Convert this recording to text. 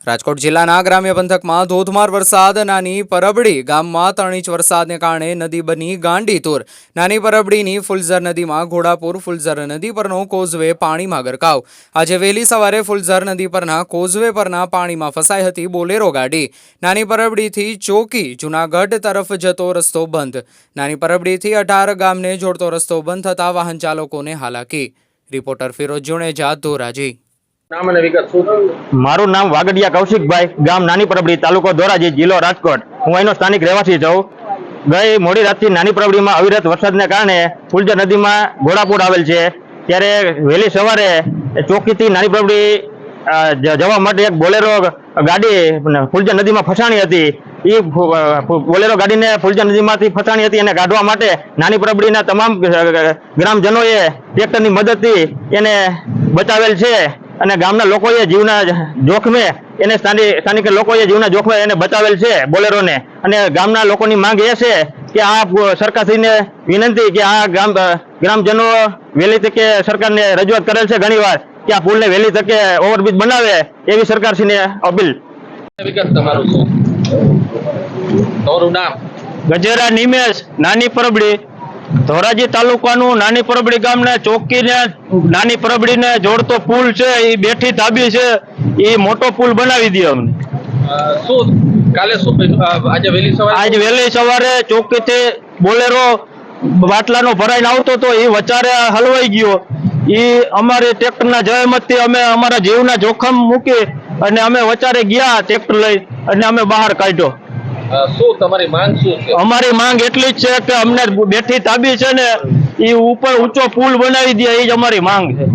રાજકોટ જિલ્લાના ગ્રામ્ય પંથકમાં ધોધમાર વરસાદ નાની પરબડી ગામમાં 3 ઇંચ વરસાદને કારણે નદી બની ગાંડીતુર। નાની પરબડીની ફુલઝર નદીમાં ઘોડાપુર ફુલઝર નદી પરનો કોઝવે પાણીમાં ગરકાવ। આજે વહેલી સવારે ફુલઝર નદી પરના કોઝવે પરના પાણીમાં ફસાઈ હતી બોલેરો ગાડી। નાની પરબડીથી ચોકી જૂનાગઢ તરફ જતો રસ્તો બંધ। નાની પરબડીથી 18 ગામને જોડતો રસ્તો બંધ થતા વાહન ચાલકોને હાલાકી। રિપોર્ટર ફિરોજ જુનેજા, ધોરાજી। નામ અને વિગત શું? મારું નામ વાગડિયા કૌશિકભાઈ, ગામ નાની પરબડી, તાલુકો ધોરાજી, જિલ્લો રાજકોટ। હું અહીંનો સ્થાનિક રહેવાસી છું। ગઈ મોડી રાતથી નાની પરબડીમાં અવિરત વરસાદને કારણે ફુલઝર નદીમાં ઘોડાપુર આવેલ છે, ત્યારે વહેલી સવારે ચોકીથી નાની પરબડી જવા માટે એક બોલેરો ગાડી ફુલઝર નદીમાં ફસાણી હતી। એ બોલેરો ગાડીને ફુલઝર નદીમાંથી ફસાણી હતી એને કાઢવા માટે નાની પરબડીના તમામ ગ્રામજનોએ ટ્રેક્ટરની મદદથી એને બચાવેલ છે અને ગામના લોકોએ જીવના જોખમે એને સ્થાનિક લોકોએ જીવના જોખમે એને બચાવેલ છે બોલેરોને। અને ગામના લોકોની માંગ એ છે કે આ સરકારશ્રીને વિનંતી કે આ ગ્રામજનો વહેલી તકે સરકારને રજૂઆત કરેલ છે ઘણીવાર કે આ પુલને વહેલી તકે ઓવરબ્રિજ બનાવે એવી સરકારશ્રીને અપીલ। વિગત તમારું શું? તમારું નામ? ગજેરા નિમેશ, નાની પરબડી, ધોરાજી તાલુકાનું નાની પરબડી ગામને ચોકીને નાની પરબડીને જોડતો પુલ છે, એ બેઠી ધાબી છે, એ મોટો પુલ બનાવી દે અમને। શું કાલે શું આજે વહેલી સવારે ચોકીથી બોલેરો બાટલાનો ભરાઈને આવતો હતો, એ વચારે હલવાઈ ગયો। એ અમારી ટ્રેક્ટરના જહેમતથી અમે અમારા જીવના જોખમ મૂકી અને અમે વચારે ગયા ટ્રેક્ટર લઈ અને અમે બહાર કાઢ્યો। શું તમારી માંગ શું છે? અમારી માંગ એટલી જ છે કે અમને બેઠી તાબી છે ને એ ઉપર ઊંચો પુલ બનાવી દે, એ જ અમારી માંગ છે।